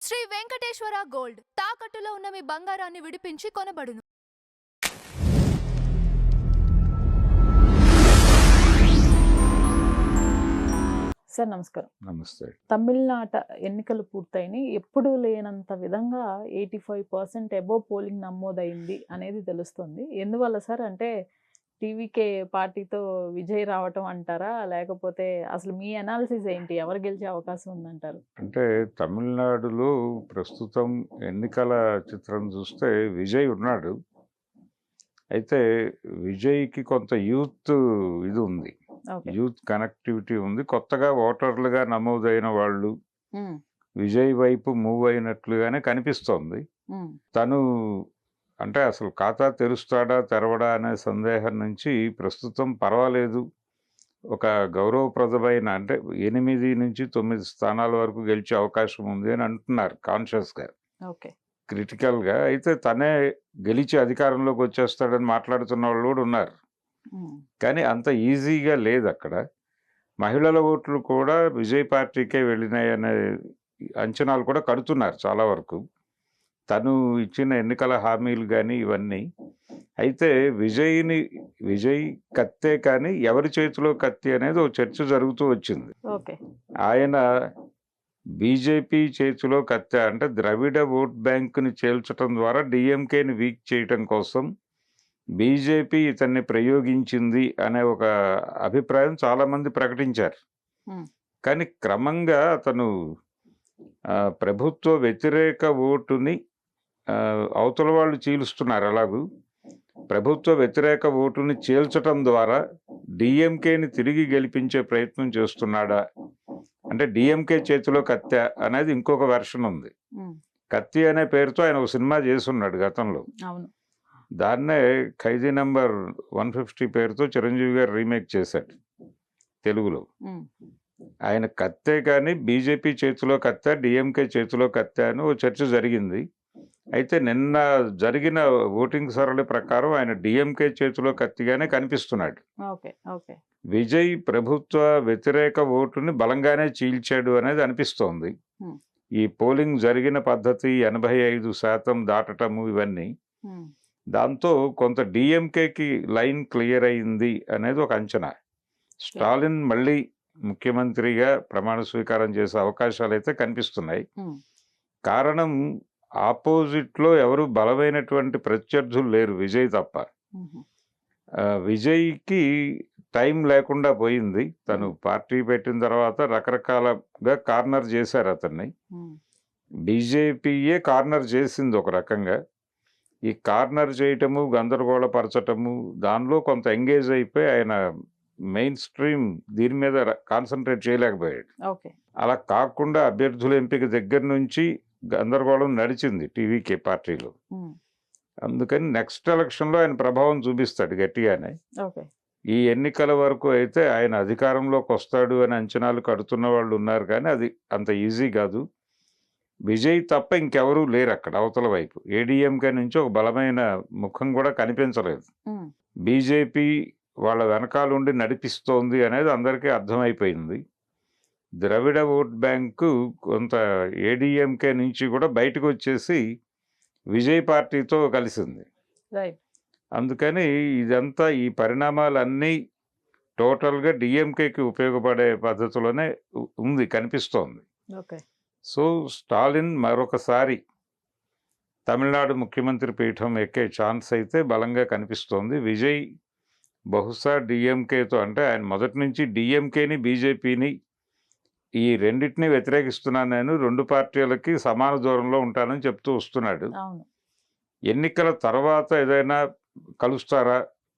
Shri Venkateswara gold తాకట్టులో ఉన్న మీ బంగారాన్ని విడిపించి కొనబడును. సార్ నమస్కారం. నమస్తే. తమిళనాట ఎన్నికలు పూర్తయినాయి. ఎప్పుడూ లేనంత విధంగా 85% అబోవ్ పోలింగ్ నమోదైంది అనేది తెలుస్తుంది. ఎందువల్ల సార్? అంటే టీవీకే పార్టీతో విజయ్ రావటం అంటారా? లేకపోతే అసలు మీ అనాలిసిస్ ఏంటి? ఎవరు గెలిచే అవకాశం ఉందంటారు? అంటే తమిళనాడులో ప్రస్తుతం ఎన్నికల చిత్రం చూస్తే విజయ్ ఉన్నాడు. అయితే విజయ్కి కొంత యూత్ ఇది ఉంది, ఓకే. యూత్ కనెక్టివిటీ ఉంది. కొత్తగా ఓటర్లుగా నమోదైన వాళ్ళు ఉమ్, విజయ్ వైపు మూవ్ అయినట్లుగానే కనిపిస్తోంది. ఉమ్, తను అంటే అసలు ఖాతా తెరుస్తాడా తెరవడా అనే సందేహం నుంచి ప్రస్తుతం పర్వాలేదు, ఒక గౌరవప్రదమైన అంటే 8 నుంచి 9 స్థానాల వరకు గెలిచే అవకాశం ఉంది అని అంటున్నారు కాన్షియస్గా, ఓకే. క్రిటికల్గా. అయితే తనే గెలిచి అధికారంలోకి వచ్చేస్తాడని మాట్లాడుతున్న వాళ్ళు కూడా ఉన్నారు. ఉమ్, కానీ అంత ఈజీగా లేదు అక్కడ. మహిళల ఓట్లు కూడా విజయ్ పార్టీకే వెళ్ళినాయనే అంచనాలు కూడా కడుతున్నారు చాలా వరకు, తను ఇచ్చిన ఎన్నికల హామీలు కానీ ఇవన్నీ. అయితే విజయ్ కత్తే, కానీ ఎవరి చేతిలో కత్తి అనేది ఒక చర్చ జరుగుతూ వచ్చింది. ఓకే. ఆయన బీజేపీ చేతిలో కత్తి అంటే ద్రవిడ ఓట్ బ్యాంకుని చేల్చడం ద్వారా డిఎంకేని వీక్ చేయటం కోసం బీజేపీ ఇతన్ని ప్రయోగించింది అనే ఒక అభిప్రాయం చాలామంది ప్రకటించారు. ఉమ్, కానీ క్రమంగా అతను ప్రభుత్వ వ్యతిరేక ఓటుని అవతల వాళ్ళు చీలుస్తున్నారు. అలాగూ ప్రభుత్వ వ్యతిరేక ఓటుని చీల్చటం ద్వారా డిఎంకేని తిరిగి గెలిపించే ప్రయత్నం చేస్తున్నాడా అంటే డిఎంకే చేతిలో కత్తి అనేది ఇంకొక వెర్షన్ ఉంది. ఉమ్, కత్తి అనే పేరుతో ఆయన ఒక సినిమా చేస్తున్నాడు గతంలో. అవును. దాన్నే ఖైదీ నెంబర్ 150 పేరుతో చిరంజీవి గారు రీమేక్ చేశాడు తెలుగులో. ఉమ్, ఆయన కత్తే, కానీ బీజేపీ చేతిలో కత్తే డిఎంకే చేతిలో కత్తే అని ఓ చర్చ జరిగింది. అయితే నిన్న జరిగిన ఓటింగ్ సరళి ప్రకారం ఆయన డిఎంకే చేతిలో కత్తిగానే కనిపిస్తున్నాడు. ఓకే. ఓకే. విజయ్ ప్రభుత్వ వ్యతిరేక ఓటుని బలంగానే చీల్చాడు అనేది అనిపిస్తోంది. ఉమ్, ఈ పోలింగ్ జరిగిన పద్ధతి 85% దాటటము ఇవన్నీ, ఉమ్, దాంతో కొంత డిఎంకేకి లైన్ క్లియర్ అయింది అనేది ఒక అంచనా. స్టాలిన్ మళ్ళీ ముఖ్యమంత్రిగా ప్రమాణ స్వీకారం చేసే అవకాశాలు అయితే కనిపిస్తున్నాయి. ఉమ్, కారణం ఆపోజిట్లో ఎవరు బలమైనటువంటి ప్రత్యర్థులు లేరు విజయ్ తప్ప. ఉమ్, విజయ్కి టైం లేకుండా పోయింది. తను పార్టీ పెట్టిన తర్వాత రకరకాలుగా కార్నర్ చేశారు అతన్ని. ఉమ్, బీజేపీయే కార్నర్ చేసింది ఒక రకంగా. ఈ కార్నర్ చేయటము, గందరగోళపరచటము, దానిలో కొంత ఎంగేజ్ అయిపోయి ఆయన మెయిన్ స్ట్రీమ్ దీని మీద కాన్సన్ట్రేట్ చేయలేకపోయాడు. ఓకే. అలా కాకుండా అభ్యర్థుల ఎంపిక దగ్గర నుంచి గందరగోళం నడిచింది టీవీకే పార్టీలో. ఉమ్, అందుకని నెక్స్ట్ ఎలక్షన్లో ఆయన ప్రభావం చూపిస్తాడు గట్టిగానే. ఓకే. ఈ ఎన్నికల వరకు అయితే ఆయన అధికారంలోకి వస్తాడు అని అంచనాలు కడుతున్న వాళ్ళు ఉన్నారు, కానీ అది అంత ఈజీ కాదు. విజయ్ తప్ప ఇంకెవరూ లేరు అక్కడ అవతల వైపు. ఏడీఎంకే నుంచి ఒక బలమైన ముఖం కూడా కనిపించలేదు. ఉమ్, బీజేపీ వాళ్ళ వెనకాలండి నడిపిస్తోంది అనేది అందరికీ అర్థమైపోయింది. ద్రవిడ ఓట్ బ్యాంకు కొంత ఏడీఎంకే నుంచి కూడా బయటకు వచ్చేసి విజయ్ పార్టీతో కలిసింది. రైట్. అందుకని ఇదంతా, ఈ పరిణామాలన్నీ టోటల్గా డిఎంకేకి ఉపయోగపడే పద్ధతిలోనే ఉంది, కనిపిస్తోంది. ఓకే. సో స్టాలిన్ మరొకసారి తమిళనాడు ముఖ్యమంత్రి పీఠం ఎక్కే ఛాన్స్ అయితే బలంగా కనిపిస్తోంది. విజయ్ బహుశా డిఎంకేతో, అంటే ఆయన మొదటి నుంచి డిఎంకేని బీజేపీని ఈ రెండింటినీ వ్యతిరేకిస్తున్నాను, నేను రెండు పార్టీలకి సమాన దూరంలో ఉంటానని చెప్తూ వస్తున్నాడు. అవును. ఎన్నికల తర్వాత ఏదైనా కలుస్తారా,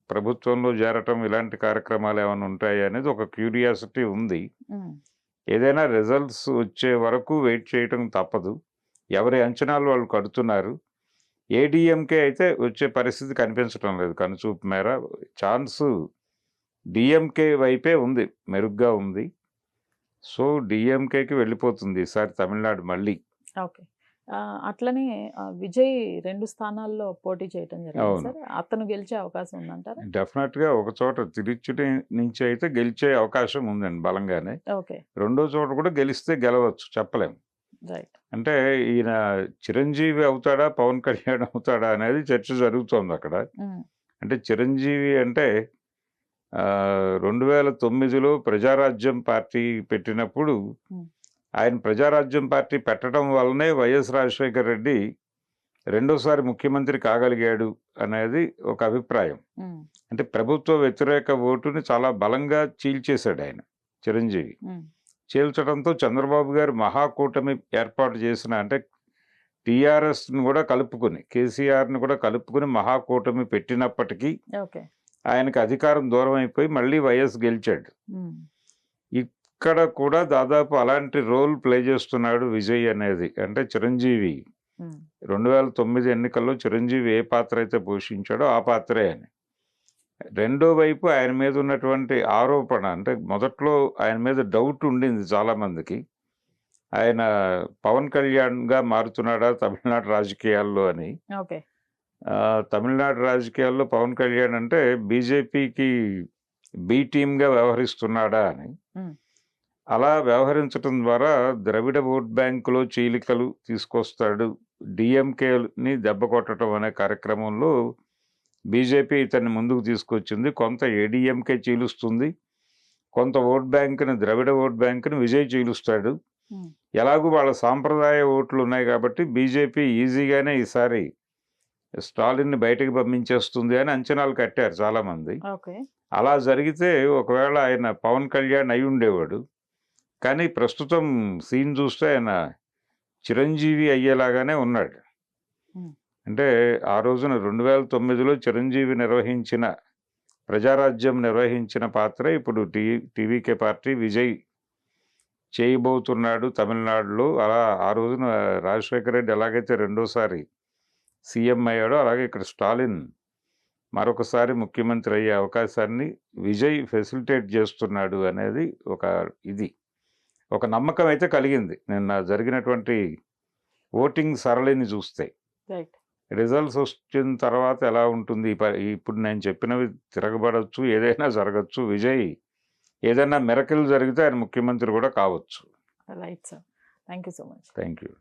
ప్రభుత్వంలో చేరటం, ఇలాంటి కార్యక్రమాలు ఏమైనా ఉంటాయి అనేది ఒక క్యూరియాసిటీ ఉంది. ఉమ్, ఏదైనా రిజల్ట్స్ వచ్చే వరకు వెయిట్ చేయటం తప్పదు. ఎవరి అంచనాలు వాళ్ళు కడుతున్నారు. ఏడీఎంకే అయితే వచ్చే పరిస్థితి కనిపించడం లేదు కనుచూపు మేర. ఛాన్సు డిఎంకే వైపే ఉంది, మెరుగ్గా ఉంది. సో డిఎంకేకి వెళ్ళిపోతుంది ఈసారి తమిళనాడు మళ్ళీ. ఓకే. అట్లనే విజయ్ 2 స్థానాల్లో పోటీ చేయటం జరిగింది అవును. సార్. అతను గెలిచే అవకాశం ఉందంటారా? డెఫినెట్గా ఒక చోట తిరుచుటి నుంచి అయితే గెలిచే అవకాశం ఉందండి బలంగానే. ఓకే. రెండో చోట కూడా గెలిస్తే గెలవచ్చు, చెప్పలేం. రైట్. అంటే ఈయన చిరంజీవి అవుతాడా, పవన్ కళ్యాణ్ అవుతాడా అనేది చర్చ జరుగుతోంది అక్కడ. అంటే చిరంజీవి అంటే 2009లో ప్రజారాజ్యం పార్టీ పెట్టినప్పుడు Hmm. ఆయన ప్రజారాజ్యం పార్టీ పెట్టడం వల్లనే వైఎస్ రాజశేఖర రెడ్డి రెండోసారి ముఖ్యమంత్రి కాగలిగాడు అనేది ఒక అభిప్రాయం. అంటే ప్రభుత్వ వ్యతిరేక ఓటుని చాలా బలంగా చీల్చేశాడు ఆయన చిరంజీవి. చీల్చడంతో చంద్రబాబు గారు మహాకూటమి ఏర్పాటు చేసిన, అంటే టీఆర్ఎస్ని కూడా కలుపుకుని, కేసీఆర్ని కూడా కలుపుకుని మహాకూటమి పెట్టినప్పటికీ ఓకే. ఆయనకు అధికారం దూరం అయిపోయి మళ్ళీ వైఎస్ గెలిచాడు. ఇక్కడ కూడా దాదాపు అలాంటి రోల్ ప్లే చేస్తున్నాడు విజయ్ అనేది. అంటే చిరంజీవి 2009 ఎన్నికల్లో చిరంజీవి ఏ పాత్ర అయితే పోషించాడో ఆ పాత్రే అని. రెండో వైపు ఆయన మీద ఉన్నటువంటి ఆరోపణ, అంటే మొదట్లో ఆయన మీద డౌట్ ఉండింది చాలామందికి, ఆయన పవన్ కళ్యాణ్గా మారుతున్నాడా తమిళనాడు రాజకీయాల్లో అని. ఓకే. తమిళనాడు రాజకీయాల్లో పవన్ కళ్యాణ్ అంటే బీజేపీకి బి టీమ్గా వ్యవహరిస్తున్నాడా అని. అలా వ్యవహరించడం ద్వారా ద్రవిడ ఓట్ బ్యాంకులో చీలికలు తీసుకొస్తాడు, డిఎంకేని దెబ్బ కొట్టడం అనే కార్యక్రమంలో బీజేపీ ఇతన్ని ముందుకు తీసుకొచ్చింది. కొంత ఏడీఎంకే చీలుస్తుంది, కొంత ఓట్ బ్యాంకుని, ద్రవిడ ఓట్ బ్యాంకుని విజయ్ చీలుస్తాడు. ఎలాగూ వాళ్ళ సాంప్రదాయ ఓట్లు ఉన్నాయి కాబట్టి బీజేపీ ఈజీగానే ఈసారి స్టాలిన్ని బయటకు పంపించేస్తుంది అని అంచనాలు కట్టారు చాలామంది. అలా జరిగితే ఒకవేళ ఆయన పవన్ కళ్యాణ్ అయి ఉండేవాడు. కానీ ప్రస్తుతం సీన్ చూస్తే ఆయన చిరంజీవి అయ్యేలాగానే ఉన్నాడు. అంటే ఆ రోజున 2009లో చిరంజీవి నిర్వహించిన, ప్రజారాజ్యం నిర్వహించిన పాత్ర ఇప్పుడు టీవీకే పార్టీ విజయ్ చేయబోతున్నాడు తమిళనాడులో. అలా ఆ రోజున రాజశేఖర రెడ్డి ఎలాగైతే రెండోసారి సీఎం అయ్యాడో అలాగే ఇక్కడ స్టాలిన్ మరొకసారి ముఖ్యమంత్రి అయ్యే అవకాశాన్ని విజయ్ ఫెసిలిటేట్ చేస్తున్నాడు అనేది ఒక నమ్మకం అయితే కలిగింది నిన్న జరిగినటువంటి ఓటింగ్ సరళిని చూస్తే. రిజల్ట్స్ వచ్చిన తర్వాత ఎలా ఉంటుంది, ఇప్పుడు నేను చెప్పినవి తిరగబడవచ్చు, ఏదైనా జరగచ్చు. విజయ్ ఏదైనా మిరకిల్ జరిగితే ఆయన ముఖ్యమంత్రి కూడా కావచ్చు. Right sir. Thank you so much. Thank you.